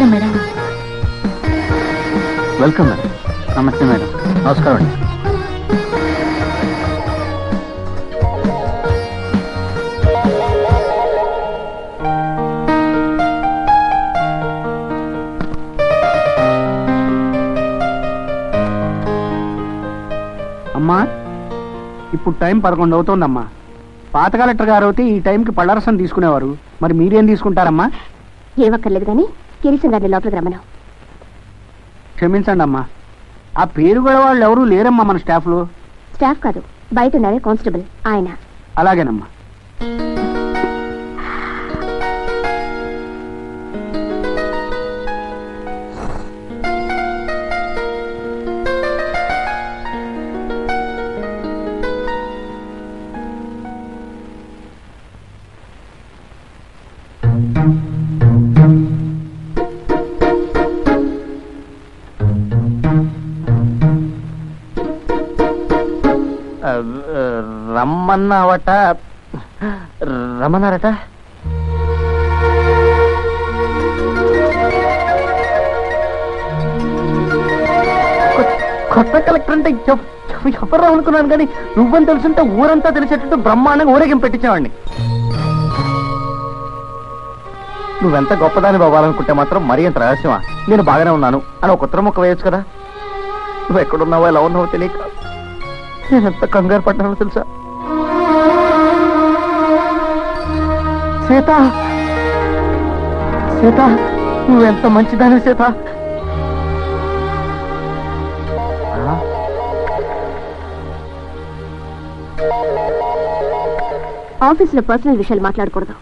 నమస్కారం madam. Welcome madam. నమస్తే madam. నమస్కారం అండి. అమ్మా, ఇప్పుడు టైం 11 అవుతోందమ్మా. పాత కలెక్టర్ గారు అయితే ఈ టైంకి పళ్ళరసం తీసుకునేవారు. మరి మీరేం తీసుకుంటారమ్మా? ఏమక్కర్లేదు కానీ కిరీశం గారిని లోపలికి రమ్మను. క్షమించండి అమ్మా, ఆ పేరు గల వాళ్ళు ఎవరూ లేరమ్మా మన స్టాఫ్లో. స్టాఫ్ కాదు, బయట ఉన్నారే కానిస్టేబుల్, ఆయన. అలాగేనమ్మా. రమ్మన్నావట, రమ్మన్నారట. కొత్త కలెక్టర్ అంటే ఎవరు అనుకున్నాను, కానీ నువ్వని తెలుసుంటే ఊరంతా తెలిసేటట్టు బ్రహ్మాండంగా ఊరేగింపు పెట్టించేవాడిని. నువ్వెంత గొప్పదాన్ని అవ్వాలనుకుంటే మాత్రం మరీ అంత రహస్యమా? నేను బాగానే ఉన్నాను అని ఒక ఉత్తరం మొక్క వేయచ్చు కదా. నువ్వు ఎక్కడున్నావో ఎలా ఉన్నావో తెలియక నేను ఎంత కంగారు పడ్డానో తెలుసా? సీత, సీత, నువ్వెంత మంచిదాని సీత. ఆఫీసులో పర్సనల్ విషయాలు మాట్లాడకూడదు.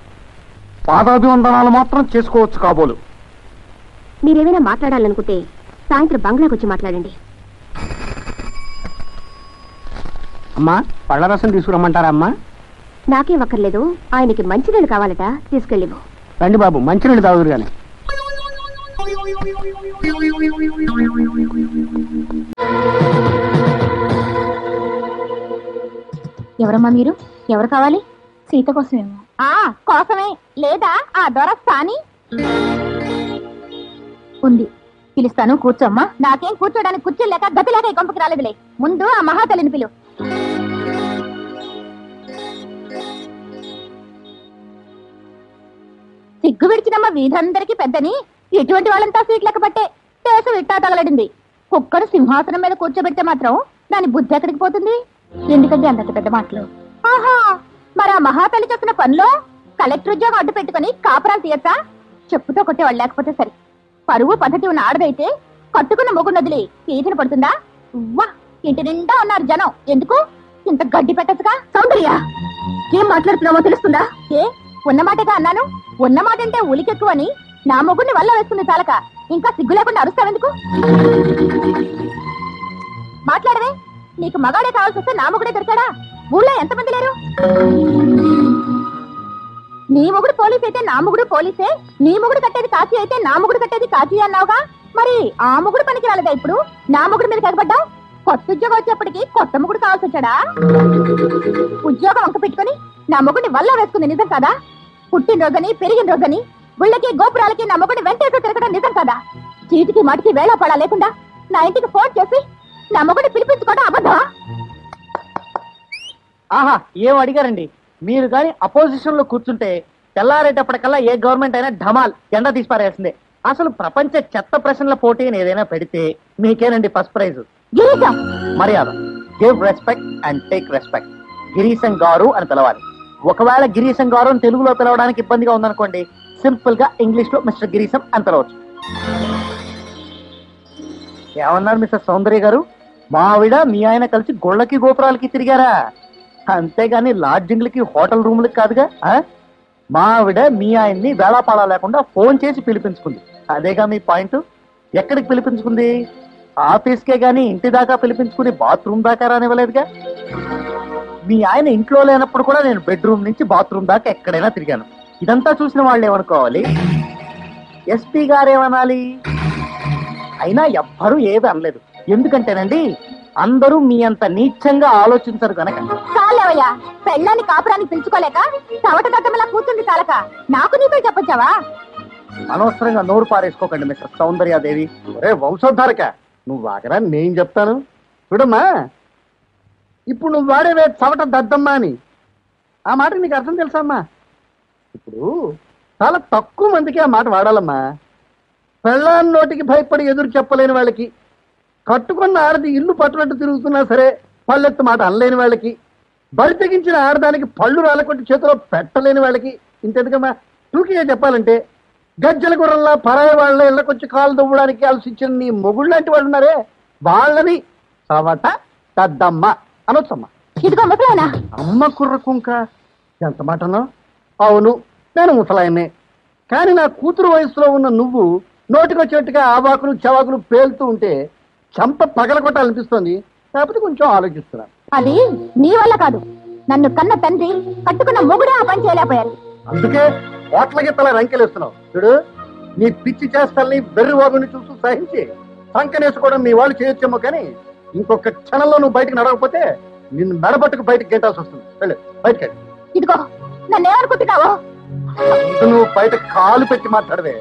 పాదాభివందనాలు మాత్రం చేసుకోవచ్చు కాబోలు. మీరేమైనా మాట్లాడాలనుకుంటే సాయంత్రం బంగ్లాకి వచ్చి మాట్లాడండి. అమ్మా, పళ్ళరసం తీసుకురమ్మంటారా అమ్మా? నాకేం అక్కర్లేదు, ఆయనకి మంచినీళ్ళు కావాలట, తీసుకెళ్ళివు. రండి బాబు, మంచినీళ్ళు తాగుదురు గాని. ఎవరమ్మా మీరు? ఎవరు కావాలి? సీత కోసమేమో. కోసమే లేదా ఆ దొరస్తాని ఉంది, పిలుస్తాను, కూర్చోమ్మా. నాకేం కూర్చోడానికి కుర్చీ లేక గతి లేక ఈ కొంపకి రాలేదులే. ముందు ఆ మహాతల్లిని పిలు. సిగ్గు విడిచినమ్మ వీధందరికీ పెద్దని ఇటువంటి వాళ్ళంతా సీట్ లెక్క పట్టే దేశం ఇట్టా తగలడింది. కుక్కను సింహాసనం మీద కూర్చోబెడితే మాత్రం దాని బుద్ధి ఎక్కడికి పోతుంది? ఎందుకంటే అంత పెద్ద మాటలు. ఆహా, మరి ఆ మహాతల్లి చేసిన పనిలో కలెక్టర్ ఉద్యోగం అడ్డు పెట్టుకుని కాపురాలు తీయచ్చా? చెప్పుతో కొట్టేవాళ్ళు లేకపోతే సరే. పరువు పద్ధతి ఉన్న ఆడదైతే కట్టుకున్న మొగుడు నదిలి పీచన పడుతుందా? వా, ఇంటి నిండా ఉన్నారు జనం, ఎందుకు ఇంత గడ్డి పెట్టచ్చుగా? సౌందర్య, ఏం మాట్లాడుతున్నామో తెలుస్తుందా? ఏ ఉన్నమాటగా అన్నాను. ఉన్నమాట అంటే ఉలికెక్కువని నా మొగుడిని వల్ల వేసుకుంది చాలక ఇంకా సిగ్గు లేకుండా అరుస్తావెందుకు? మాట్లాడవే. నీకు మగాడే కావాల్సి వస్తే నా మొగుడే దొరికాడా? ఊళ్ళో ఎంతమంది లేరు? నీ మొగుడు పోలీస్ అయితే నా మొగుడు పోలీసే, నీ మొగుడు కట్టేది కాశీ అయితే నా మొగుడు కట్టేది కాశీ అన్నావుగా. మరి ఆ మొగుడు పనికి రాలేదా? ఇప్పుడు నా మొగుడు మీద కనబడ్డావు. కొత్త ఉద్యోగం వచ్చేప్పటికి కొత్త మొగుడు కావాల్సి వచ్చాడా? ఉద్యోగం వంక పెట్టుకుని నా మొగుడిని వల్ల వేసుకుంది నిజం కదా? పుట్టినరోజని పెరిగిన రోజని గుళ్ళకి గోపురాలకి నా మొగుడిని వెంటేస్తూ తిరగడం నిజం కదా? చీటికి మాటికి వేళ పడా లేకుండా నా ఇంటికి ఫోన్ చేసి నా మొగుడిని పిలిపించుకోవడం అబద్ధమా? ఆహా, ఏం అడిగారండి మీరు? కానీ అపోజిషన్ లో కూర్చుంటే తెల్లారేటప్పటికల్లా ఏ గవర్నమెంట్ అయినా ఢమాల్ జెండా తీసిపారేసిందే. అసలు ప్రపంచ చెత్త ప్రశ్నల పోటీని ఏదైనా పెడితే మీకేనండి ఫస్ట్ ప్రైజ్. గిరీశం, మర్యాద. Give respect and take respect. Girisham గారు అని పిలవాలి. ఒకవేళ గిరీశం గారు అని తెలుగులో పిలవడానికి ఇబ్బందిగా ఉందనుకోండి, సింపుల్ గా ఇంగ్లీష్ లో మిస్టర్ గిరీశం అని పిలవచ్చు. ఏమన్నారు మిస్టర్ సౌందర్య గారు? మా ఆవిడ మీ ఆయన కలిసి గొళ్ళకి గోపురాలకి తిరిగారా? అంతేగాని లాడ్జింగ్లకి హోటల్ రూములకి కాదుగా. మా ఆవిడ మీ ఆయన్ని వేళాపాడా లేకుండా ఫోన్ చేసి పిలిపించుకుంది. అదేగా మీ పాయింట్. ఎక్కడికి పిలిపించుకుంది? ఆఫీస్కే గాని ఇంటి దాకా పిలిపించుకుని బాత్రూమ్ దాకా రానివ్వలేదుగా. మీ ఆయన ఇంట్లో లేనప్పుడు కూడా నేను బెడ్రూమ్ నుంచి బాత్రూమ్ దాకా ఎక్కడైనా తిరిగాను. ఇదంతా చూసిన వాళ్ళు ఏమనుకోవాలి? ఎస్పీ గారేమనాలి? అయినా ఎవ్వరూ ఏది అనలేదు. ఎందుకంటేనండి, అందరూ మీ అంత నీచంగా ఆలోచించరు కనుక. చాలేవయ్యా, పెళ్ళాన్ని కాపురాన్ని పిలుచుకోలేక చవట దద్దమలా కూర్చుంది చాలక నాకు నీతో చెప్పొచ్చావా? అనవసరంగా నోరు పారేసుకోకండి మిస్టర్ సౌందర్యాదేవి. ఒరే వంశోద్ధారక, నువ్వు ఆగరా, నేను చెప్తాను. చూడమ్మా, ఇప్పుడు నువ్వు వాడేవే చవట దద్దమ్మా అని, ఆ మాట నీకు అర్థం తెలుసా అమ్మా? ఇప్పుడు చాలా తక్కువ మందికి ఆ మాట వాడాలమ్మా. పెళ్ళాన్ని నోటికి భయపడి ఎదురు చెప్పలేని వాళ్ళకి, కట్టుకున్న ఆడది ఇల్లు పట్టునట్టు తిరుగుతున్నా సరే పళ్ళెత్తు మాట అనలేని వాళ్ళకి, బరి తెగించిన ఆడదానికి పళ్ళు రాలకొట్టి చేతిలో పెట్టలేని వాళ్ళకి, ఇంతెందుకమ్మా టూకీగా చెప్పాలంటే గజ్జల గుర్రంలా పరాయి వాళ్ళ ఇళ్ళకొచ్చి కాలు దువ్వడానికి ఆలోచించిన నీ మొగుళ్ళు లాంటి వాళ్ళు ఉన్నారే, వాళ్ళని సవట దద్దమ్మ అనొచ్చమ్మా. ఇదిగో ముసలాయనా. అమ్మ కుర్ర కుంక, ఎంత మాట అన్నావు? అవును, నేను ముసలాయన్నే. కానీ నా కూతురు వయసులో ఉన్న నువ్వు నోటికొచ్చేట్టుగా ఆవాకులు చవాకులు పేలుతూ ఉంటే చంప పగలగొట్టాలనిపిస్తోంది. కాకపోతే కొంచెం ఆలోచిస్తున్నాను. అది నీ వల్ల కాదు, నన్ను కన్న తండ్రి కట్టుకున్న మొగుడే ఆ పని చేయలేకపోయారు. అందుకే ఓట్ల గిత్తల రంకెలేస్తున్నావు. చూడు, నీ పిచ్చి చేస్తల్ని వెర్రి వాగుని చూస్తూ సహించి సంకనేసుకోవడం మీ వాళ్ళు చేయొచ్చేమో, కానీ ఇంకొక క్షణంలో నువ్వు బయటకు నడవకపోతే నిన్ను మెడబట్టుకు బయటకు గెంటాల్సి వస్తుంది. వెళ్ళు, బయటకు వెళ్ళి. ఇదిగో నన్నేమనుకుంటున్నావో? నువ్వు బయట కాలు పెట్టి మాట్లాడవే.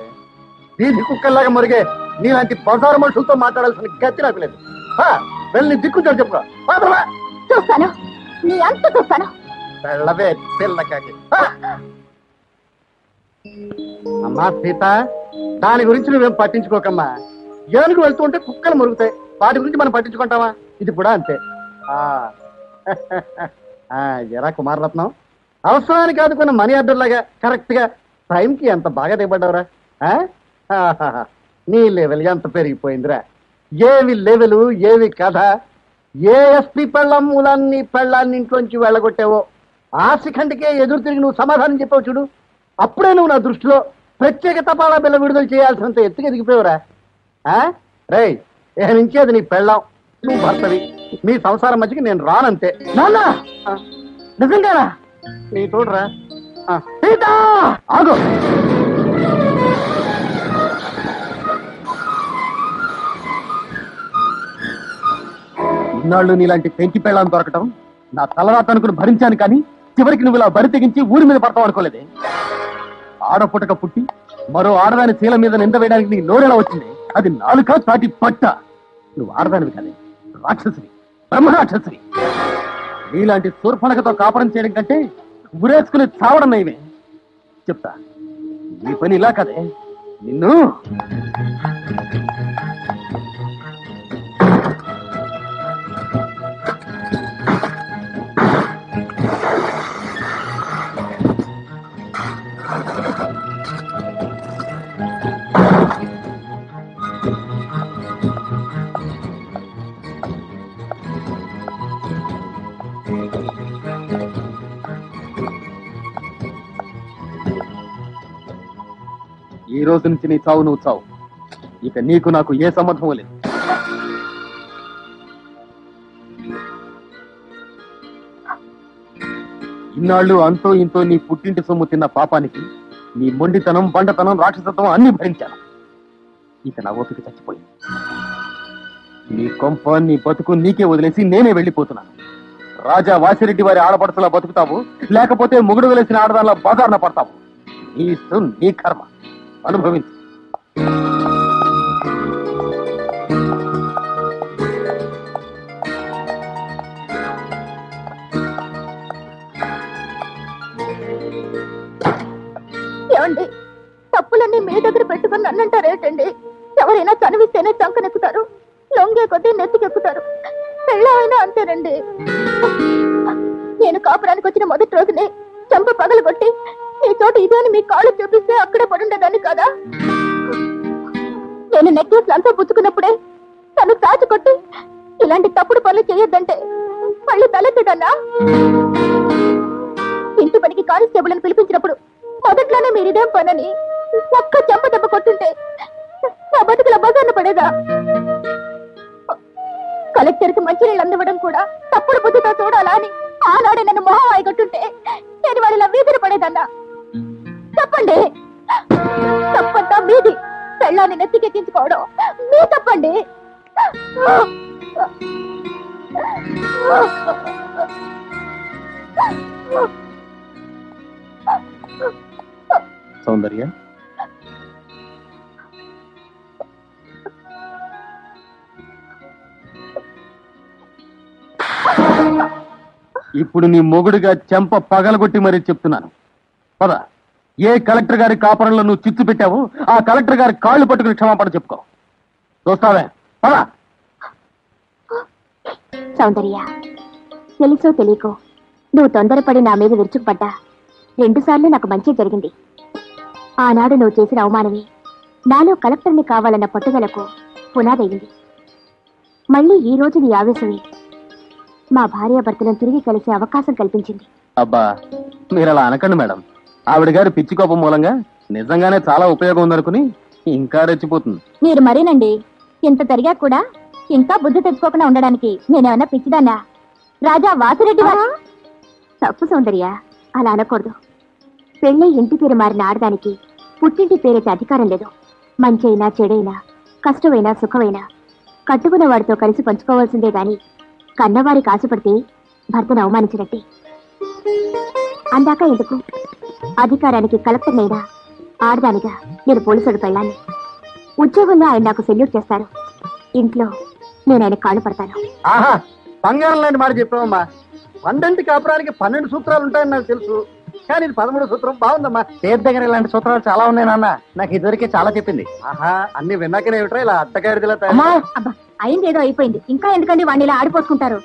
వీధి కుక్కల్లాగా మురిగే నీలాంటి బజారు మనుషులతో మాట్లాడాల్సిన గతి నాకు లేదు. వెళ్ళి దిక్కుంటాడు చెప్పుకో. చూస్తాను, నీ అంత చూస్తాను. వెళ్ళవే పిల్లకాకి. అమ్మా సీత, దాని గురించి నువ్వేం పట్టించుకోకమ్మా. ఏనుగు వెళ్తూ ఉంటే కుక్కలు మురుగుతాయి, వాటి గురించి మనం పట్టించుకుంటావా? ఇది కూడా అంతే. ఎరా కుమారరత్నం, అవసరానికి ఆదుకున్న మనీ ఆర్డర్ లాగా కరెక్ట్ గా టైంకి ఎంత బాగా దిగబడ్డావురా. నీ లెవెల్ ఎంత పెరిగిపోయిందిరా. ఏవి లెవెలు, ఏవి కథ. ఏ ఎస్పీ పెళ్ళం మూలాన్ని పెళ్ళాన్ని ఇంట్లోంచి వెళ్ళగొట్టావో ఆ శిఖండికే ఎదురు తిరిగి నువ్వు సమాధానం చెప్పావు చూడు. అప్పుడే నువ్వు నా దృష్టిలో ప్రత్యేక తపాలా బిల్ల విడుదల చేయాల్సినంత ఎత్తుగా ఎదిగిపోయావురా. రేయ్, ఏ నుంచి అది నీ పెళ్ళాం, నువ్వు భర్తవి. మీ సంసారం మధ్యకి నేను రానంతే. నాన్న, నిజంగానా? నీ తోడురా. సీత, ఆగు. ఇన్నాళ్ళు నీలాంటి పెంకి పెళ్ళాన్ని దొరకటం నా తలరాత అనుకుని భరించాను, కానీ చివరికి నువ్వు ఇలా బరి తెగించి ఊరి మీద పడతావు అనుకోలేదే. ఆడపుటక పుట్టి మరో ఆడదాని శీల మీద నింద వేయడానికి నీ నోరెలా వచ్చింది? అది నాలుక చాటి పట్ట. నువ్వు ఆడదానివి కాదే, రాక్షసివి, బ్రహ్మరాక్షసివి. నీలాంటి శూర్పణకతో కాపురం చేయడం కంటే ఉరేసుకుని చావడం నయమే. చెప్తా, నీ పని ఇలా కదే. నిన్ను ఈ రోజు నుంచి నీ చావు నువ్వు చావు. ఇక నీకు నాకు ఏ సంబంధం లేదు. ఇన్నాళ్ళు అంతో ఇంతో నీ పుట్టింటి సొమ్ము తిన్న పాపానికి నీ మొండితనం, బండతనం, రాక్షసత్వం అన్ని భరించాను. ఇక నా ఓపిక చచ్చిపోయింది. నీ కొంప, నీ బతుకు నీకే వదిలేసి నేనే వెళ్ళిపోతున్నాను. రాజా వాసిరెడ్డి వారి ఆడపడుతులా బతుకుతావు, లేకపోతే మొగుడు వదిలేసిన ఆడదానిలా బజార్న పడతావు. నీ ఇష్టం, నీ కర్మ, అనుభవించు. ఏమండి, తప్పులన్నీ మీ దగ్గర పెట్టుకుని నన్నంటారేటండి? ఎవరైనా చనివిస్తేనే చంకనెక్కుతారు, లొంగే కొద్దీ నెత్తికెక్కుతారు. పెళ్ళైనా అంతేనండి. నేను కాపురానికి వచ్చిన మొదటి రోజునే చెంప పగలు కొట్టి ఈ చోటు ఇదే అని మీ కాళ్ళు చూపిస్తే అక్కడే పడుండేదాన్ని కదా. నేను నెక్లెస్ అంతా పుచ్చుకున్నప్పుడే తను చాచి కొట్టి ఇలాంటి తప్పుడు పనులు చేయొద్దంటే మళ్ళీ తలెత్తడన్నా? ఇంటి పనికి కానిస్టేబుల్ అని పిలిపించినప్పుడు మొదట్లోనే మీరు ఇదేం పనని ఒక్క చెంప దెబ్బ కొట్టుంటే నా బతుకుల బజార్న పడేదా? కలెక్టర్ కి మంచినీళ్ళు అందివ్వడం కూడా తప్పుడు బుద్ధితో చూడాలా అని ఆనాడే నన్ను మొహం వాయిగొట్టుంటే నేను వాళ్ళ వీధిన పడేదన్నా? చెప్పండి, తప్పంతా మీది. పెళ్ళాన్ని నెత్తికెక్కించుకోవడం మీ తప్పండి. సౌందర్య, ఇప్పుడు నీ మొగుడిగా చెంప పగలగొట్టి మరీ చెప్తున్నాను. పద, ఏ కలెక్టర్ గారి కాపురంలో నువ్వు చిచ్చు పెట్టావు ఆ కలెక్టర్ గారి కాళ్ళు పట్టుకుని క్షమాపణ చెప్పుకో. చూస్తావే, పద. సౌందర్య, తెలుసో తెలియకో నువ్వు తొందరపడి నా మీద విరుచుకుపడ్డా 2 సార్లు నాకు మంచి జరిగింది. ఆనాడు నువ్వు చేసిన అవమానమే నాలో కలెక్టర్ని కావాలన్న పట్టుదలకు పునాదయ్యింది. మళ్ళీ ఈ రోజు నీ ఆవేశమే మా భార్యాభర్తలను తిరిగి కలిసే అవకాశం కల్పించింది. అబ్బా, మీరు అలా అనకండి మేడం. ఆవిడ గారి పిచ్చి కోపం మూలంగా నిజంగానే చాలా ఉపయోగం ఉందనుకుని ఇంకా రెచ్చిపోతుంది. మీరు మరేనండి, ఇంత జరిగా కూడా ఇంకా బుద్ధి తెచ్చుకోకుండా ఉండడానికి నేనేమన్నా పిచ్చిదాన్నా? రాజా వాసిరెడ్డి తప్పు సౌందర్య, అలా అనకూడదు. పెళ్ళై ఇంటి పేరు మారిన ఆడదానికి పుట్టింటి పేరైతే అధికారం లేదు. మంచైనా చెడైనా కష్టమైనా సుఖమైనా కట్టుకున్న వాడితో కలిసి పంచుకోవాల్సిందే గాని కన్నవారికి ఆశపడితే భర్తను అవమానించినట్టే. అందాక ఎందుకు? అధికారానికి కలెక్టర్నైనా ఆడదానిగా నేను పోలీసుడు పెళ్ళాన్ని. ఉద్యోగంలో ఆయన నాకు సెల్యూట్ చేస్తారు, ఇంట్లో నేను ఆయన కాళ్ళు పడతాను. ఆహా, బంగారం లాంటి మాట చెప్పావమ్మా. 12 కాపురానికి 12 సూత్రాలు ఉంటాయని నాకు తెలుసు, కానీ ఇది 13 సూత్రం బాగుందమ్మా. సేద్ దగ్గర ఇలాంటి సూత్రాలు చాలా ఉన్నాయి నాన్న, నాకు ఇదివరకే చాలా చెప్పింది. ఆహా, అన్ని విన్నాకనే ఏమిట్రా ఇలా అట్టగాడిదిలా అబ్బా, అయింది ఏదో అయిపోయింది, ఇంకా ఎందుకండి వాడిని ఇలా ఆడిపోసుకుంటారు?